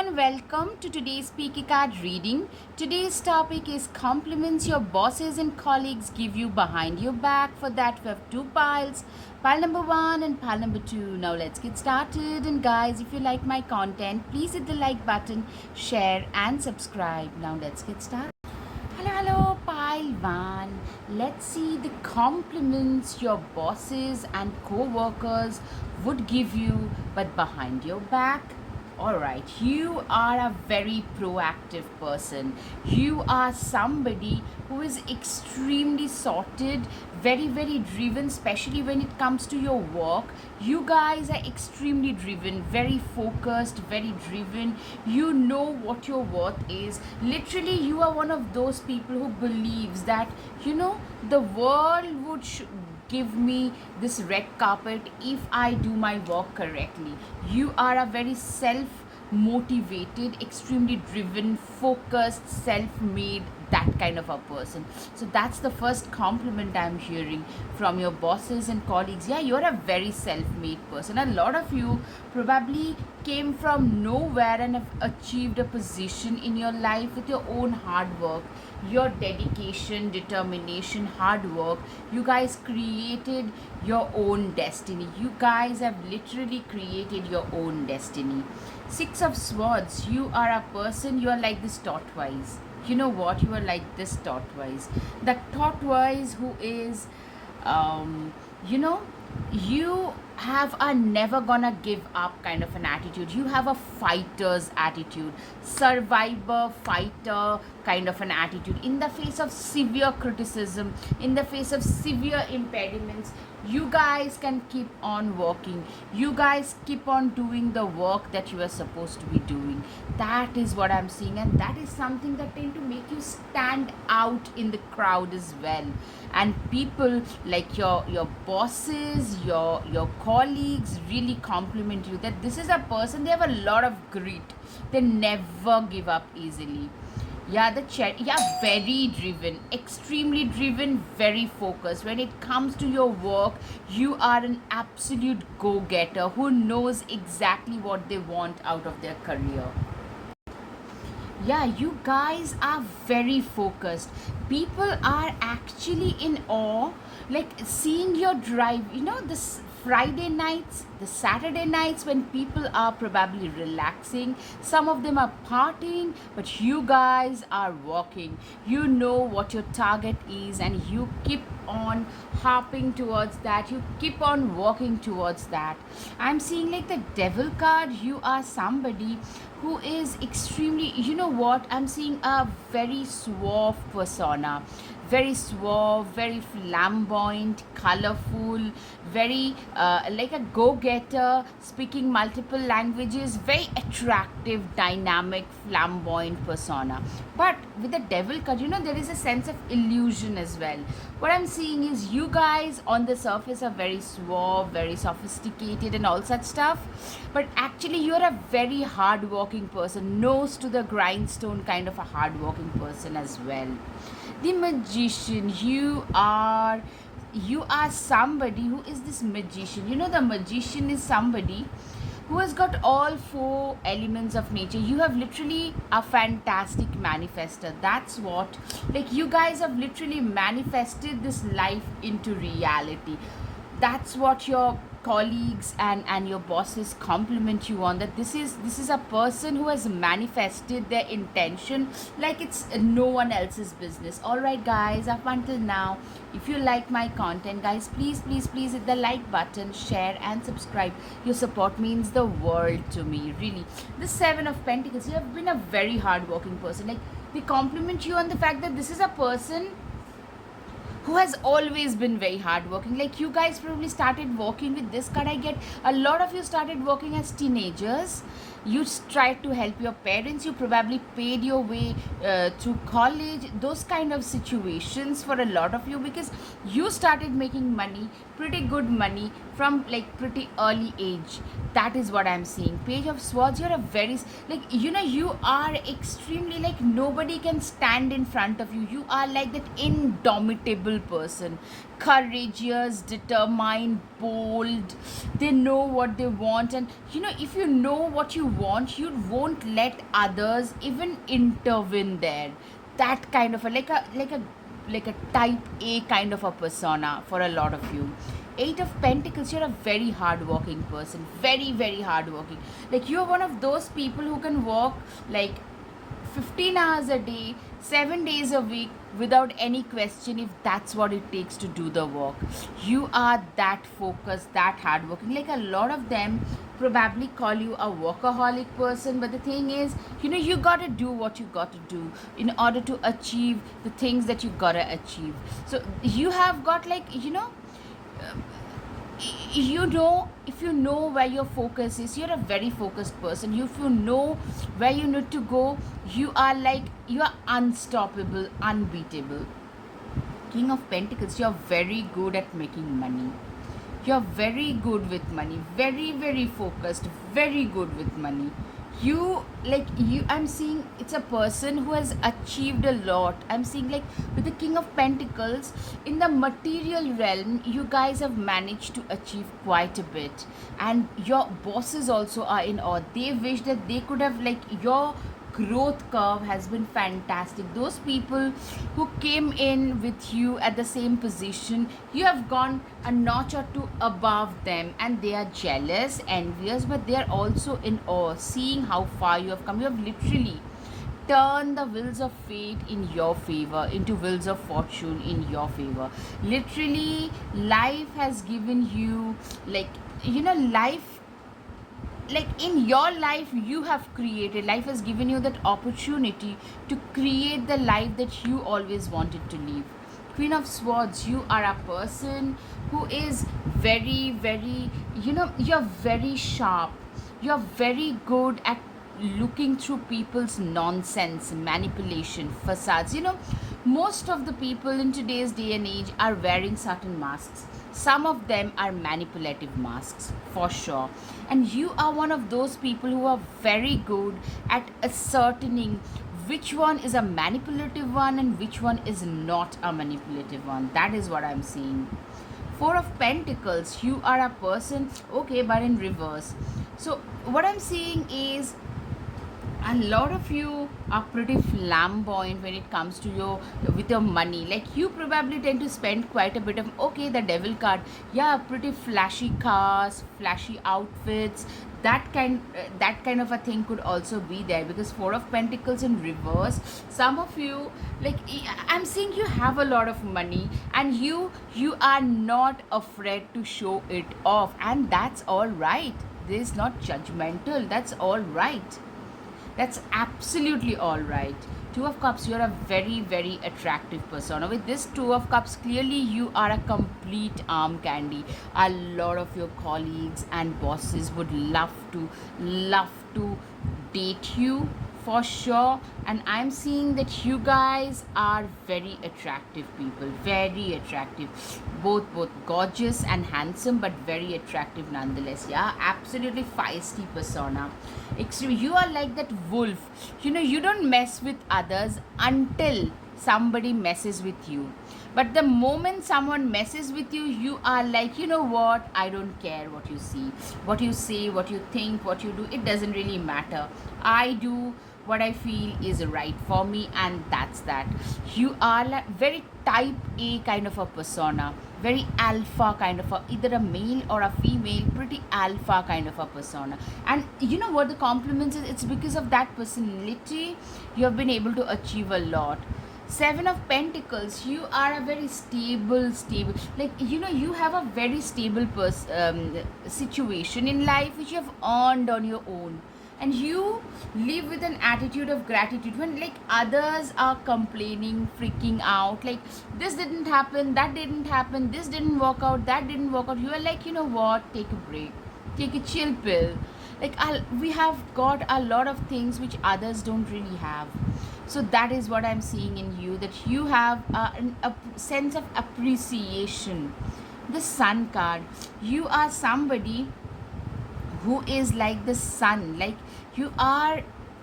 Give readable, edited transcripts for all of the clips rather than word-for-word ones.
and welcome to today's Peaky Card reading. Today's topic is compliments your bosses and colleagues give you behind your back. For that, we have two piles, pile number 1 and pile number 2. Now let's get started. And guys, if you like my content, please hit the like button, share and subscribe. Now let's get started. Hello, pile 1. Let's see the compliments your bosses and co-workers would give you but behind your back. Alright, you are a very proactive person. You are somebody who is extremely sorted, very driven, especially when it comes to your work. You guys are extremely driven, very focused, very driven. You know what your worth is. Literally, you are one of those people who believes that, the world would give me this red carpet if I do my work correctly. You are a very self motivated, extremely driven, focused, self made, that kind of a person. So that's the first compliment I'm hearing from your bosses and colleagues. Yeah, you're a very self made person. A lot of you probably came from nowhere and have achieved a position in your life with your own hard work, your dedication, determination, hard work. You guys created your own destiny. You guys have literally created your own destiny. Six of Swords, you are a person, you are like this tortoise. You know what? You are like this tortoise. The tortoise who is, you have a never gonna give up kind of an attitude. You have a fighter's attitude, survivor, fighter kind of an attitude. In the face of severe criticism, in the face of severe impediments, you guys can keep on working. You guys keep on doing the work that you are supposed to be doing. That is what I'm seeing, and that is something that tend to make you stand out in the crowd as well. And people like your bosses, your colleagues really compliment you that this is a person, they have a lot of grit. They never give up easily. Yeah, very driven, extremely driven, very focused. When it comes to your work, you are an absolute go-getter who knows exactly what they want out of their career. Yeah, you guys are very focused. People are actually in awe, like seeing your drive. This Friday nights, the Saturday nights when people are probably relaxing, some of them are partying, but you guys are working. You know what your target is, and you keep on harping towards that. You keep on working towards that. I'm seeing like the Devil card. You are somebody who is extremely, I'm seeing a very suave persona, very suave, very flamboyant, colorful, very like a go-getter, speaking multiple languages, very attractive, dynamic, flamboyant persona. But with the Devil card, there is a sense of illusion as well. What I'm seeing is you guys on the surface are very suave, very sophisticated and all such stuff, but actually you're a very hard-working person, nose to the grindstone kind of a hard-working person as well. The Magician, you are somebody who is this magician. The magician is somebody who has got all four elements of nature. You have literally a fantastic manifester. That's what, like, you guys have literally manifested this life into reality. That's what your colleagues and your bosses compliment you on, that this is a person who has manifested their intention like it's no one else's business. All right guys, up until now, if you like my content, guys, please hit the like button, share and subscribe. Your support means the world to me, really. The Seven of Pentacles, you have been a very hardworking person. Like, they compliment you on the fact that this is a person who has always been very hardworking. Like, you guys probably started working with this card. I get a lot of you started working as teenagers. You tried to help your parents. You probably paid your way to college. Those kind of situations for a lot of you, because you started making money, pretty good money, from like pretty early age. That is what I'm seeing. Page of Swords, you're a very, like, you are extremely, like, nobody can stand in front of you. You are like that indomitable person, courageous, determined, bold. They know what they want, and if you know what you want, you won't let others even intervene there. That kind of a like a type A kind of a persona for a lot of you. Eight of Pentacles, you're a very hardworking person, very very hardworking. Like you're one of those people who can work like 15 hours a day, 7 days a week without any question if that's what it takes to do the work. You are that focused, that hardworking. Like a lot of them probably call you a workaholic person, but the thing is, you gotta do what you gotta do in order to achieve the things that you gotta achieve. So you have got if you know where your focus is, you're a very focused person. If you know where you need to go, you are unstoppable, unbeatable. King of Pentacles, you're very good at making money. You're very good with money, very very focused, very good with money. I'm seeing it's a person who has achieved a lot. I'm seeing like with the King of Pentacles, in the material realm, you guys have managed to achieve quite a bit, and your bosses also are in awe. They wish that they could have, like, your growth curve has been fantastic. Those people who came in with you at the same position, you have gone a notch or two above them, and they are jealous, envious, but they are also in awe, seeing how far you have come. You have literally turned the wheels of fate in your favor into wheels of fortune in your favor. Literally, life has given you, like, life, like in your life, you have created, life has given you that opportunity to create the life that you always wanted to live. Queen of Swords, you are a person who is very very, you're very sharp. You're very good at looking through people's nonsense, manipulation, facades. Most of the people in today's day and age are wearing certain masks. Some of them are manipulative masks, for sure. And you are one of those people who are very good at ascertaining which one is a manipulative one and which one is not a manipulative one. That is what I'm seeing. Four of Pentacles, you are a person, okay, but in reverse. So what I'm seeing is a lot of you are pretty flamboyant when it comes to your with your money. Like you probably tend to spend quite a bit of, okay, the devil card, yeah, pretty flashy cars, flashy outfits. That kind of a thing could also be there, because Four of Pentacles in reverse, some of you, like, I'm seeing you have a lot of money, and you are not afraid to show it off, and that's all right. This is not judgmental, that's all right. That's absolutely all right. Two of Cups, you're a very, very attractive persona. With this Two of Cups, clearly you are a complete arm candy. A lot of your colleagues and bosses would love to date you, for sure. And I'm seeing that you guys are very attractive people, very attractive, both gorgeous and handsome, but very attractive nonetheless. Yeah, absolutely feisty persona. Extreme, you are like that wolf. You don't mess with others until somebody messes with you. But the moment someone messes with you, you are like, you know what, I don't care what you see, what you say, what you think, what you do, it doesn't really matter. I do what I feel is right for me, and that's that. You are like very type A kind of a persona, very alpha kind of a, either a male or a female, pretty alpha kind of a persona. And you know what the compliments is? It's because of that personality you have been able to achieve a lot. Seven of Pentacles, you are a very stable, like, you have a very stable situation in life which you have earned on your own, and you live with an attitude of gratitude when, like, others are complaining, freaking out, like, this didn't happen, that didn't happen, this didn't work out, that didn't work out. You are like, you know what, take a break, take a chill pill. Like, we have got a lot of things which others don't really have. So that is what I'm seeing in you, that you have a sense of appreciation. The Sun card, you are somebody who is like the sun. Like, you are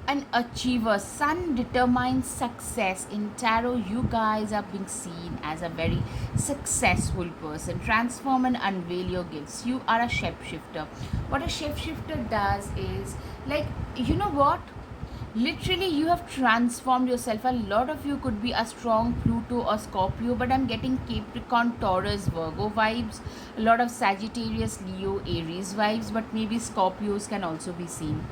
an achiever. Sun determines success. In tarot, you guys are being seen as a very successful person. Transform and unveil your gifts. You are a shapeshifter. What a shapeshifter does is, like, you know what? Literally, you have transformed yourself. A lot of you could be a strong Pluto or Scorpio, but I'm getting Capricorn, Taurus, Virgo vibes. A lot of Sagittarius, Leo, Aries vibes, but maybe Scorpios can also be seen.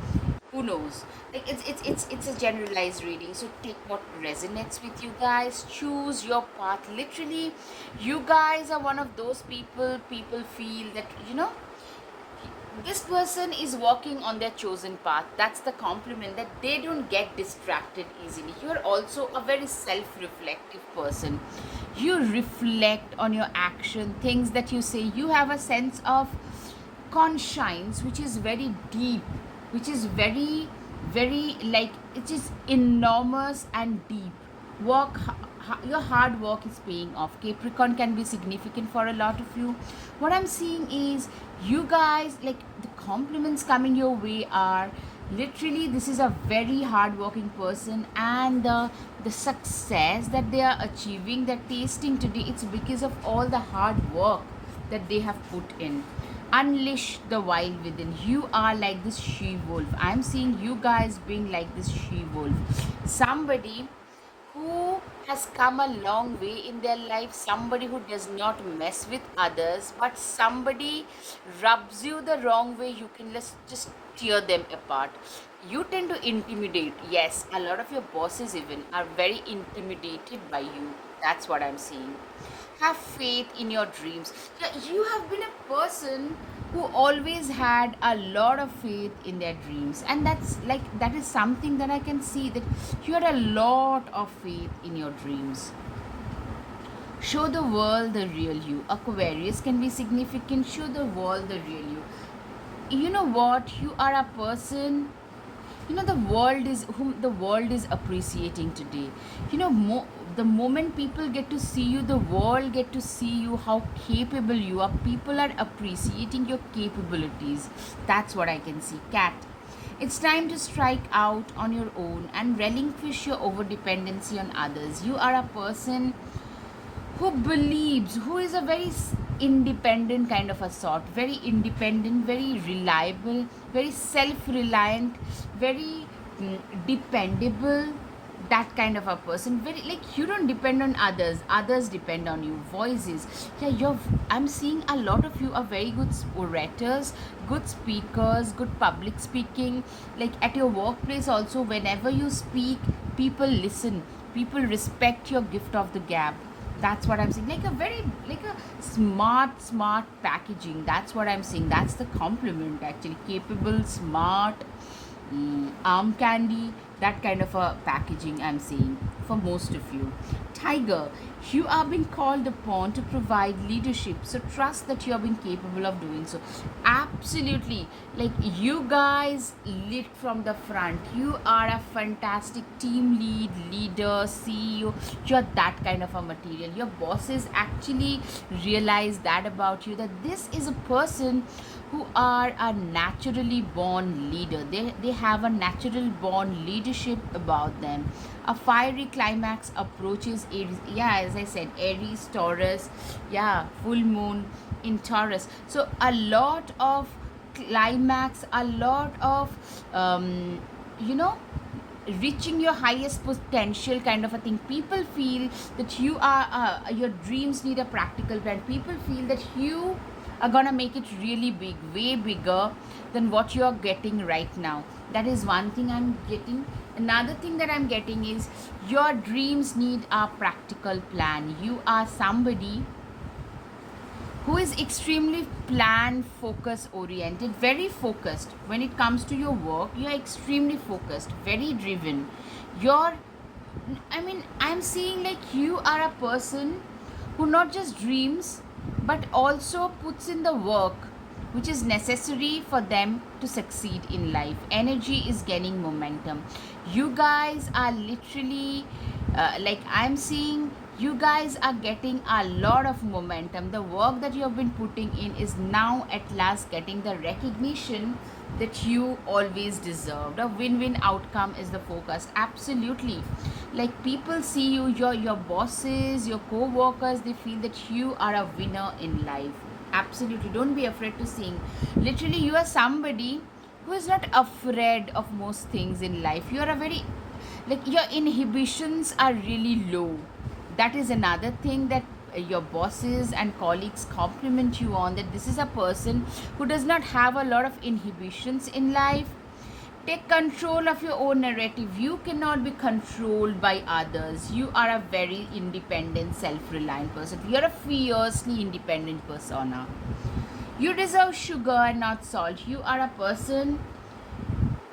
Who knows? Like, it's a generalized reading, so take what resonates with you guys. Choose your path. Literally, you guys are one of those people feel that, this person is walking on their chosen path. That's the compliment, that they don't get distracted easily. You're also a very self-reflective person. You reflect on your action, things that you say. You have a sense of conscience which is very deep, which is very, very, like, it is enormous and deep. Your hard work is paying off. Capricorn can be significant for a lot of you. What I'm seeing is, you guys, like, the compliments coming your way are, literally, this is a very hard working person, and the success that they are achieving, they're tasting today, it's because of all the hard work that they have put in. Unleash the wild within. You are like this she wolf. I'm seeing you guys being like this she wolf. Somebody who has come a long way in their life, somebody who does not mess with others, but somebody rubs you the wrong way, you can just tear them apart. You tend to intimidate. Yes, a lot of your bosses even are very intimidated by you. That's what I'm seeing. Have faith in your dreams. Yeah, you have been a person who always had a lot of faith in their dreams, and that is something that I can see, that you had a lot of faith in your dreams. Show the world the real you. Aquarius can be significant. Show the world the real you. You know what? You are a person, the world is whom the world is appreciating today. The moment people get to see you, the world get to see you, how capable you are. People are appreciating your capabilities. That's what I can see. Cat, it's time to strike out on your own and relinquish your over dependency on others. You are a person who believes, who is a very independent kind of a sort, very independent, very reliable, very self-reliant, very dependable, that kind of a person. Very, like, you don't depend on others, others depend on you. Voices, yeah, I'm seeing a lot of you are very good orators, good speakers, good public speaking. Like, at your workplace also, whenever you speak, people listen, people respect your gift of the gab. That's what I'm saying. Like a very, like a smart packaging. That's what I'm saying. That's the compliment actually. Capable, smart, arm candy, that kind of a packaging I'm seeing for most of you. Tiger, you are being called upon to provide leadership, so trust that you are being capable of doing so. Absolutely, like, you guys lead from the front. You are a fantastic team leader, CEO. You're that kind of a material. Your bosses actually realize that about you, that this is a person who are a naturally born leader. They have a natural born leadership about them. A fiery climax approaches Aries. Yeah, as I said, Aries, Taurus. Yeah, full moon in Taurus. So a lot of climax, a lot of you know reaching your highest potential kind of a thing. People feel that you are your dreams need a practical plan. People feel that you are gonna make it really big, way bigger than what you are getting right now. That is one thing I'm getting. Another thing that I'm getting is, your dreams need a practical plan. You are somebody who is extremely plan focus oriented, very focused when it comes to your work. You're extremely focused, very driven. You're, I'm seeing like you are a person who not just dreams but also puts in the work which is necessary for them to succeed in life. Energy is gaining momentum. You guys are literally, like, I'm seeing You guys are getting a lot of momentum. The work that you have been putting in is now at last getting the recognition that you always deserved. A win-win outcome is the focus. Absolutely. Like people see you, your bosses, your co-workers, they feel that you are a winner in life. Absolutely. Don't be afraid to sing. Literally, you are somebody who is not afraid of most things in life. You are a very, like, your inhibitions are really low. That is another thing that your bosses and colleagues compliment you on, that this is a person who does not have a lot of inhibitions in life. Take control of your own narrative. You cannot be controlled by others. You are a very independent, self-reliant person. You're a fiercely independent persona. You deserve sugar and not salt. You are a person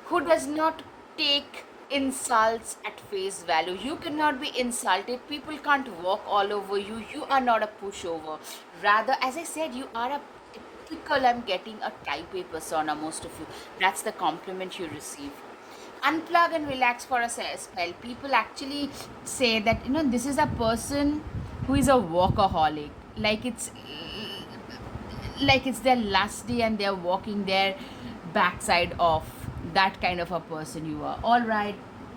who does not take insults at face value. You cannot be insulted. People can't walk all over you. You are not a pushover. Rather, as I said, you are a typical, I'm getting a type A persona, most of you. That's the compliment you receive. Unplug and relax for a spell. People actually say that, this is a person who is a workaholic. Like it's their last day and they're walking their backside off. That kind of a person you are. All right,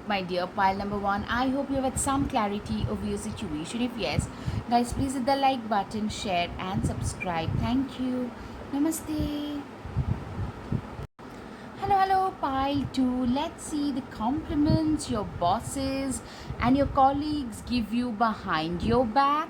my dear pile number one, I hope you have had some clarity of your situation. If yes, guys, please hit the like button, share and subscribe. Thank you. Namaste. Hello, hello, pile 2. Let's see the compliments your bosses and your colleagues give you behind your back.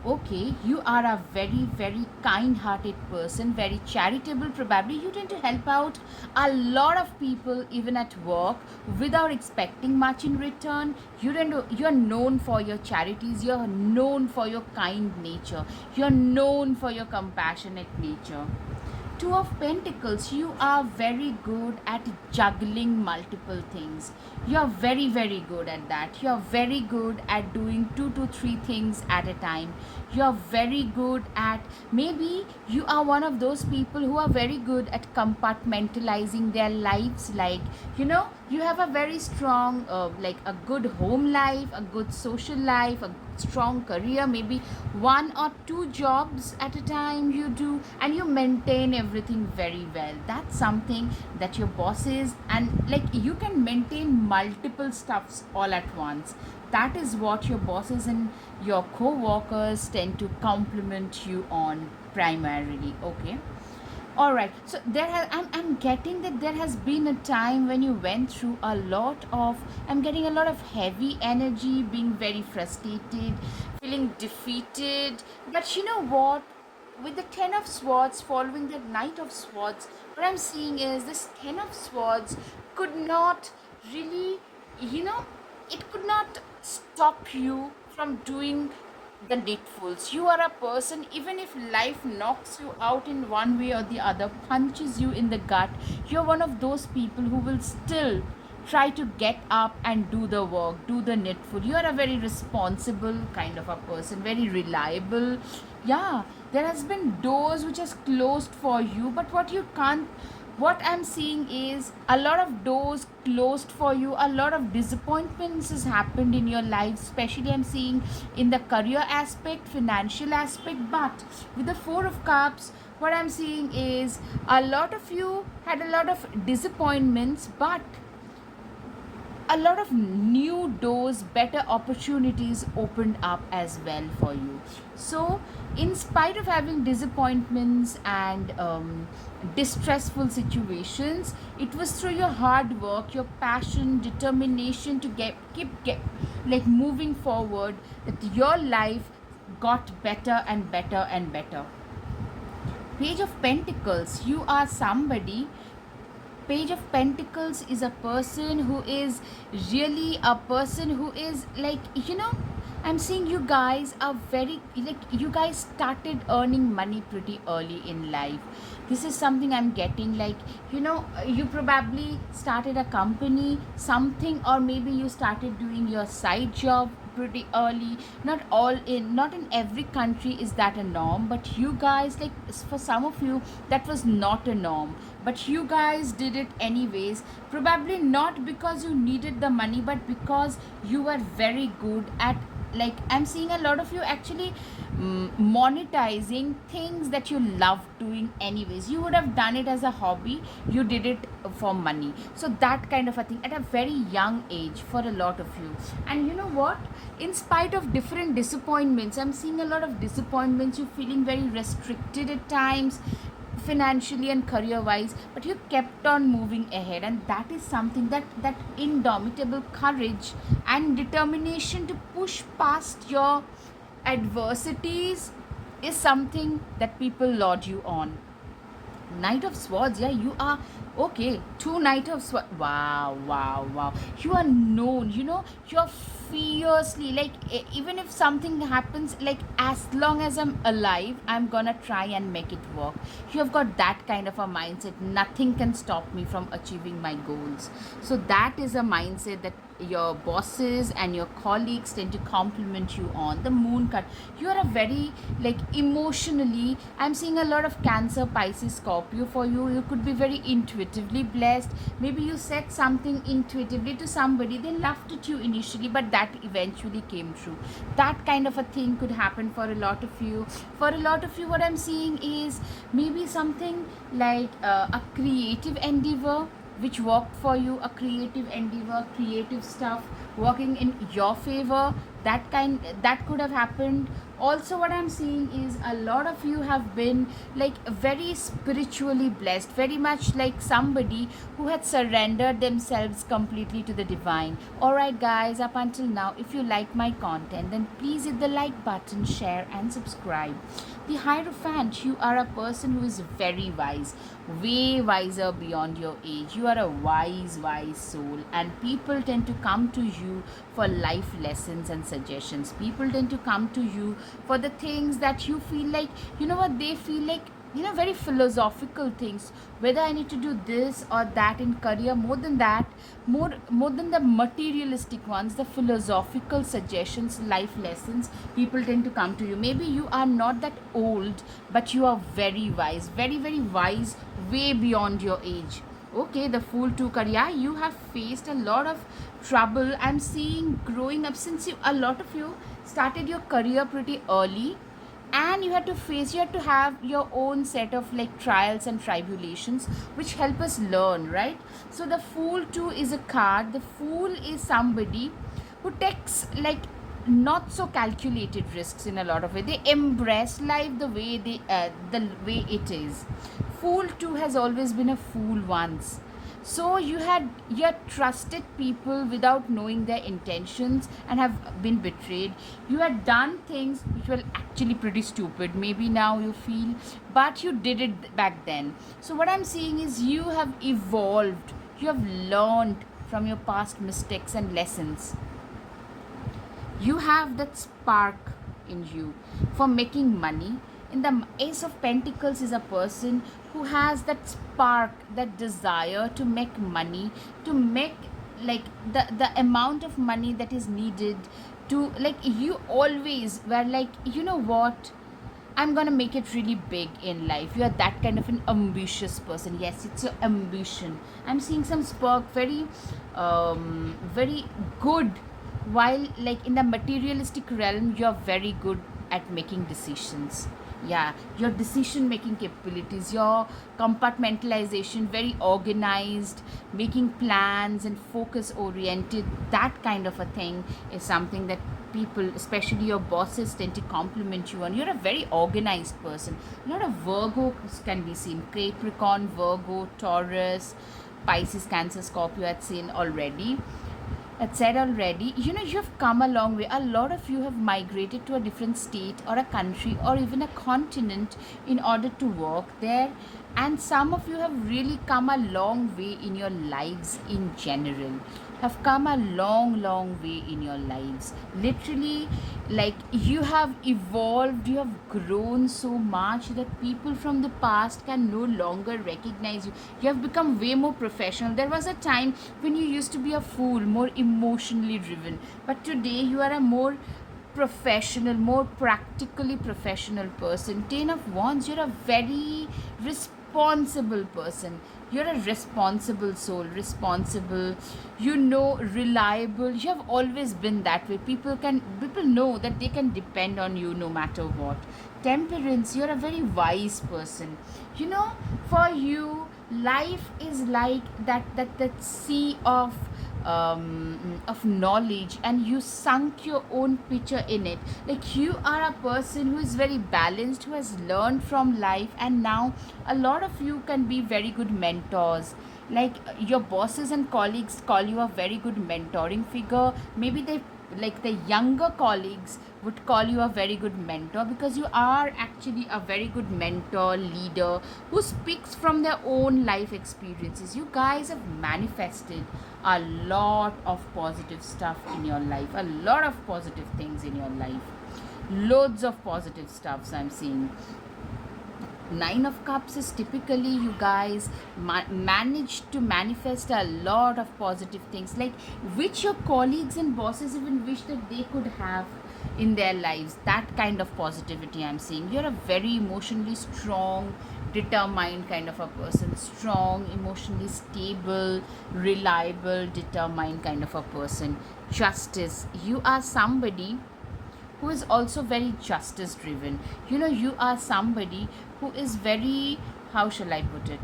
Okay, you are a very, very kind hearted person, very charitable. Probably you tend to help out a lot of people, even at work, without expecting much in return. You're known for your charities, you're known for your kind nature, you're known for your compassionate nature. Two of Pentacles, you are very good at juggling multiple things. You're very, very good at that. You're very good at doing 2 to 3 things at a time. You're very good at, maybe you are one of those people who are very good at compartmentalizing their lives. Like, you have a very strong, like a good home life, a good social life, a strong career, maybe 1 or 2 jobs at a time you do, and you maintain everything very well. That's something that your bosses, and like you can maintain multiple stuffs all at once. That is what your bosses and your co-workers tend to compliment you on primarily. Okay, all right, so I'm getting that there has been a time when you went through a lot of, I'm getting a lot of heavy energy, being very frustrated, feeling defeated. But you know what, with the 10 of swords following the knight of swords, what I'm seeing is this 10 of swords could not really, you know it could not stop you from doing the needfuls. You are a person, even if life knocks you out in one way or the other, punches you in the gut, you're one of those people who will still try to get up and do the work, do the needful. You are a very responsible kind of a person, very reliable. Yeah, there has been doors which has closed for you, but what I'm seeing is a lot of doors closed for you, a lot of disappointments has happened in your life, especially I'm seeing in the career aspect, financial aspect. But with the 4 of cups, what I'm seeing is a lot of you had a lot of disappointments, but a lot of new doors, better opportunities opened up as well for you. So, in spite of having disappointments and distressful situations, it was through your hard work, your passion, determination to keep like moving forward, that your life got better and better and better. Page of Pentacles, you are somebody. Page of Pentacles is a person who is really a person who is like, I'm seeing you guys are very, like, you guys started earning money pretty early in life. This is something I'm getting, like, you probably started a company, something, or maybe you started doing your side job pretty early. Not in every country is that a norm, but you guys, like, for some of you that was not a norm, but you guys did it anyways, probably not because you needed the money, but because you were very good at like I'm seeing a lot of you actually monetizing things that you love doing anyways. You would have done it as a hobby, you did it for money. So that kind of a thing at a very young age for a lot of you. And you know what, in spite of different disappointments, I'm seeing a lot of disappointments, you feeling very restricted at times financially and career wise, but you kept on moving ahead. And that is something that indomitable courage and determination to push past your adversities is something that people laud you on. Knight of Swords, yeah, you are okay. Two Knight of Swords. Wow, wow, wow. You are known, you're fiercely like, even if something happens, like as long as I'm alive, I'm gonna try and make it work. You have got that kind of a mindset. Nothing can stop me from achieving my goals. So that is a mindset that your bosses and your colleagues tend to compliment you on. The moon card, you are a very like emotionally, I'm seeing a lot of Cancer, Pisces, Scorpio for you. You could be very intuitively blessed. Maybe you said something intuitively to somebody, they laughed at you initially, but that eventually came true. That kind of a thing could happen for a lot of you. For a lot of you, what I'm seeing is maybe something like a creative endeavor which worked for you, a creative endeavor, creative stuff working in your favor. That could have happened. Also, what I'm seeing is a lot of you have been like very spiritually blessed, very much like somebody who had surrendered themselves completely to the divine. All right, guys, up until now, if you like my content, then please hit the like button, share and subscribe. The Hierophant, you are a person who is very wise, way wiser beyond your age. You are a wise soul, and people tend to come to you for life lessons and suggestions. People tend to come to you for the things that you feel like, what they feel like, very philosophical things, whether I need to do this or that in career. More than that, more than the materialistic ones, the philosophical suggestions, life lessons, people tend to come to you. Maybe you are not that old, but you are very wise, very wise, way beyond your age. Okay, the Fool too card, yeah, you have faced a lot of trouble. I'm seeing growing up, since a lot of you started your career pretty early, and you had to have your own set of like trials and tribulations which help us learn, right? So the Fool too is a card. The Fool is somebody who takes like not so calculated risks in a lot of way. They embrace life the way it is. Fool too has always been a fool once. So you had trusted people without knowing their intentions and have been betrayed. You had done things which were actually pretty stupid, maybe now you feel, but you did it back then. So what I'm seeing is you have evolved, you have learned from your past mistakes and lessons. You have that spark in you for making money. In the Ace of Pentacles is a person who has that spark, that desire to make money, to make like the amount of money that is needed to, like, you always were like, what, I'm gonna make it really big in life. You are that kind of an ambitious person. Yes, it's your ambition. I'm seeing some spark, very good. While like in the materialistic realm, you're very good at making decisions. Yeah, your decision making capabilities, your compartmentalization, very organized, making plans and focus oriented, that kind of a thing is something that people, especially your bosses, tend to compliment you on. You're a very organized person. A lot of Virgos can be seen: Capricorn, Virgo, Taurus, Pisces, Cancer, Scorpio. I'd seen already. Had said already, you've come a long way. A lot of you have migrated to a different state or a country or even a continent in order to work there. And some of you have really come a long way in your lives in general. Have come a long way in your lives. Literally, like, you have evolved, you have grown so much that people from the past can no longer recognize you. You have become way more professional. There was a time when you used to be a fool, more emotionally driven, but today you are a more professional, more practically professional person. 10 of Wands, you're a very responsible person. You're a responsible soul, responsible, reliable. You have always been that way. People know that they can depend on you no matter what. Temperance, you're a very wise person. You know, for you, life is like that sea of knowledge, and you sunk your own picture in it. Like, you are a person who is very balanced, who has learned from life, and now a lot of you can be very good mentors. Like, your bosses and colleagues call you a very good mentoring figure. Maybe they, like, the younger colleagues would call you a very good mentor, because you are actually a very good mentor, leader, who speaks from their own life experiences. You guys have manifested a lot of positive stuff in your life, a lot of positive things in your life, loads of positive stuffs I'm seeing. Nine of Cups is typically, you guys manage to manifest a lot of positive things, like, which your colleagues and bosses even wish that they could have in their lives. That kind of positivity I'm seeing. You're a very emotionally strong, determined kind of a person. Strong, emotionally stable, reliable, determined kind of a person. Justice, you are somebody who is also very justice driven. You are somebody who is very, how shall I put it,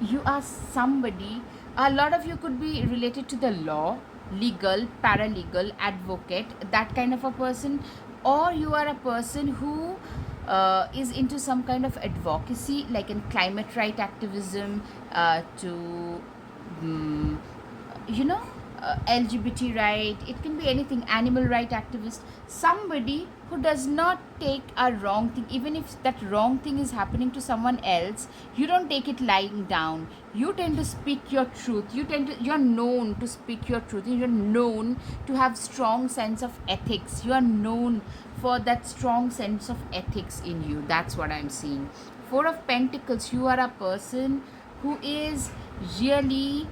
you are somebody, a lot of you could be related to the law, legal, paralegal, advocate, that kind of a person. Or you are a person who is into some kind of advocacy, like in climate right activism, to mm, you know LGBT right, it can be anything, animal right activist, somebody who does not take a wrong thing, even if that wrong thing is happening to someone else, you don't take it lying down. You tend to speak your truth. You're known to speak your truth. You're known to have strong sense of ethics. You are known for that strong sense of ethics in you. That's what I'm seeing. Four of Pentacles, you are a person who is really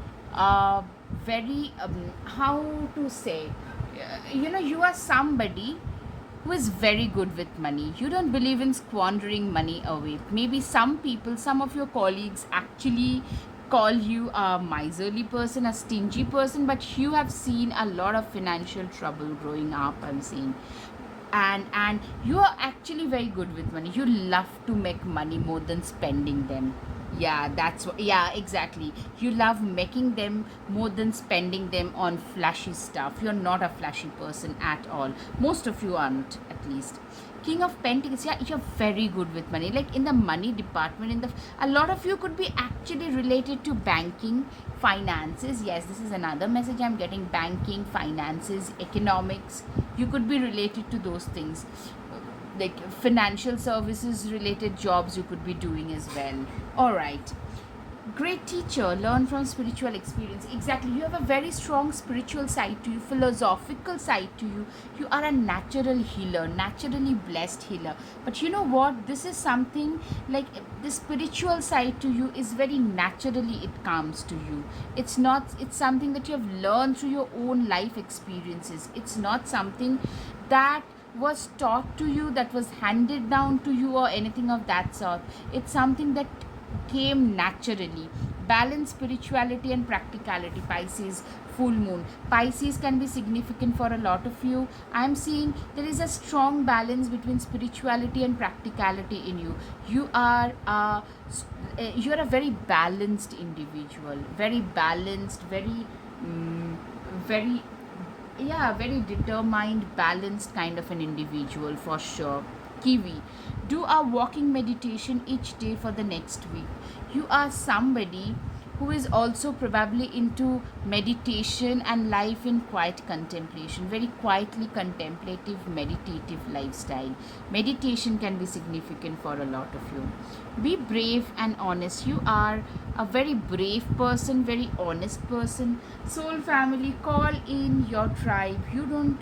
very, how to say, you are somebody who is very good with money. You don't believe in squandering money away. Maybe some people, some of your colleagues actually call you a miserly person, a stingy person, but you have seen a lot of financial trouble growing up, I'm seeing. And you are actually very good with money. You love to make money more than spending them. Yeah, that's what, yeah, exactly. You love making them more than spending them on flashy stuff. You're not a flashy person at all. Most of you aren't, at least. King of Pentacles, yeah, you're very good with money. Like, in the money department, a lot of you could be actually related to banking, finances. Yes, this is another message I'm getting. Banking, finances, economics. You could be related to those things. Like, financial services related jobs you could be doing as well. All right. Great teacher, learn from spiritual experience. Exactly. You have a very strong spiritual side to you, philosophical side to you. You are a natural healer, naturally blessed healer. But you know what? This is something like, the spiritual side to you is very naturally, it comes to you. It's something that you have learned through your own life experiences. It's not something that was taught to you, that was handed down to you, or anything of that sort. It's something that came naturally. Balance spirituality and practicality. Pisces, full moon. Pisces can be significant for a lot of you. I'm seeing there is a strong balance between spirituality and practicality in you. You're a very balanced individual, very balanced, very, yeah, very determined, balanced kind of an individual, for sure. Kiwi, do a walking meditation each day for the next week. You are somebody who is also probably into meditation and life in quiet contemplation, very quietly contemplative, meditative lifestyle. Meditation can be significant for a lot of you. Be brave and honest. You are a very brave person, very honest person. Soul family, call in your tribe. You don't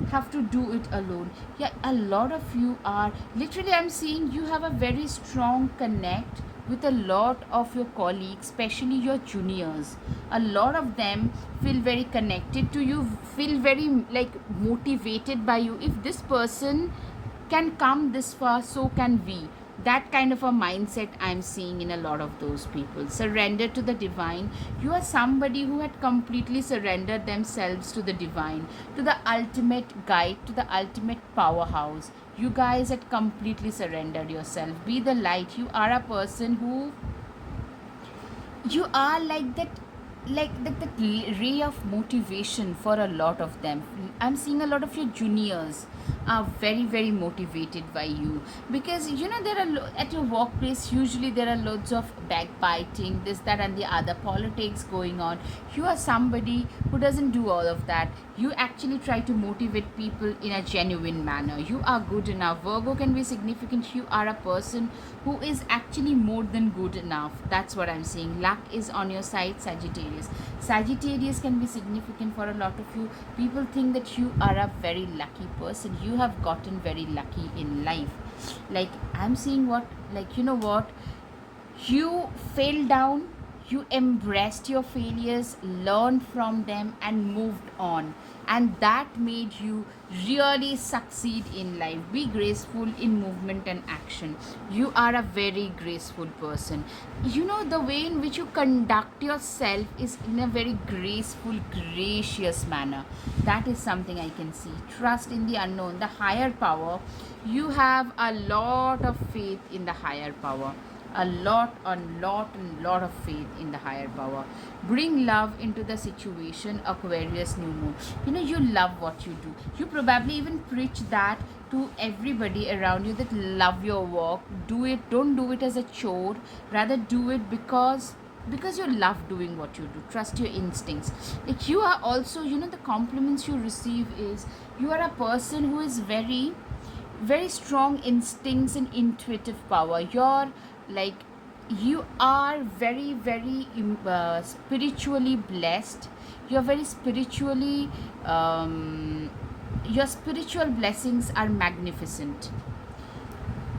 have to do it alone. Yeah, a lot of you are, literally, I'm seeing you have a very strong connect with a lot of your colleagues, especially your juniors. A lot of them feel very connected to you, feel very, like, motivated by you. If this person can come this far, so can we. That kind of a mindset I'm seeing in a lot of those people. Surrender to the divine. You are somebody who had completely surrendered themselves to the divine, to the ultimate guide, to the ultimate powerhouse. You guys had completely surrendered yourself. Be the light. You are a person who, you are like that, that ray of motivation for a lot of them. I'm seeing a lot of your juniors are very very motivated by you, because there are at your workplace usually there are loads of backbiting, this, that, and the other politics going on. You are somebody who doesn't do all of that. You actually try to motivate people in a genuine manner. You are good enough. Virgo can be significant. You are a person who is actually more than good enough. That's what I'm saying. Luck is on your side, Sagittarius. Sagittarius can be significant for a lot of you. People think that you are a very lucky person. You have gotten very lucky in life. Like, I'm seeing what, like, you know what, you fell down, you embraced your failures, learned from them, and moved on. And that made you really succeed in life. Be graceful in movement and action. You are a very graceful person. The way in which you conduct yourself is in a very graceful, gracious manner. That is something I can see. Trust in the unknown, the higher power. You have a lot of faith in the higher power, a lot of faith in the higher power. Bring love into the situation, Aquarius new moon. You love what you do. You probably even preach that to everybody around you, that love your work, do it, don't do it as a chore, rather do it because you love doing what you do. Trust your instincts. Like, you are also, the compliments you receive is, you are a person who is very very strong instincts and intuitive power. You're like, you are very very spiritually blessed. You're very spiritually your spiritual blessings are magnificent.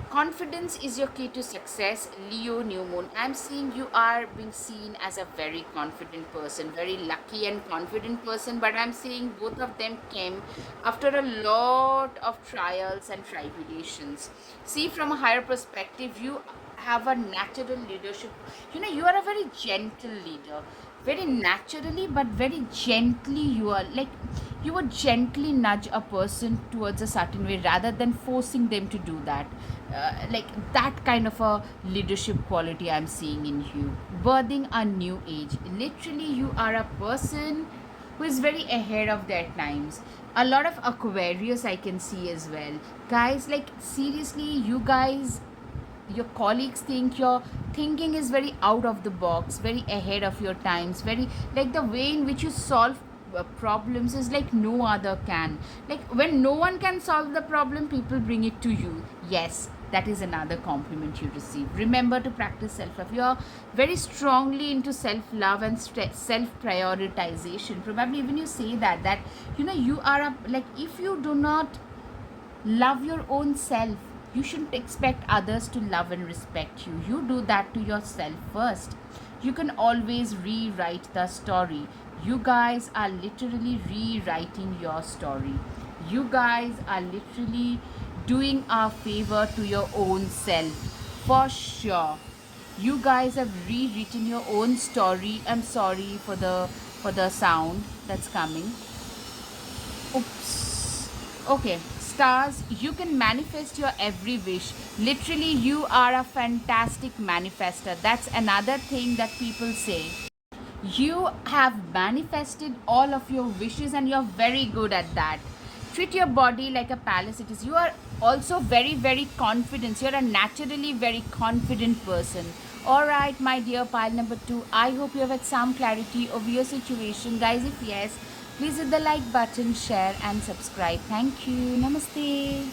Confidence is your key to success, Leo new moon. I'm seeing you are being seen as a very confident person, very lucky and confident person, but I'm seeing both of them came after a lot of trials and tribulations. See, from a higher perspective, you have a natural leadership. You are a very gentle leader, very naturally, but very gently. You are like, you would gently nudge a person towards a certain way rather than forcing them to do that. Like, that kind of a leadership quality I'm seeing in you. Birthing a new age. Literally, you are a person who is very ahead of their times. A lot of Aquarius I can see as well. Guys, like, seriously, you guys, your colleagues think your thinking is very out of the box, very ahead of your times, very, like, the way in which you solve problems is like no other can. Like, when no one can solve the problem, people bring it to you. Yes, that is another compliment you receive. Remember to practice self-love. You're very strongly into self-love and self-prioritization. Probably even you say that you are a, like, if you do not love your own self, you shouldn't expect others to love and respect you. You do that to yourself first. You can always rewrite the story. You guys are literally rewriting your story. You guys are literally doing a favor to your own self, for sure. You guys have rewritten your own story. I'm sorry for the sound that's coming. Oops. Okay, stars, you can manifest your every wish. Literally, you are a fantastic manifester. That's another thing that people say. You have manifested all of your wishes and you're very good at that. Treat your body like a palace it is. You are also very very confident. You're a naturally very confident person. All right, my dear pile number 2, I hope you have had some clarity of your situation. Guys, if yes, please hit the like button, share and subscribe. Thank you. Namaste.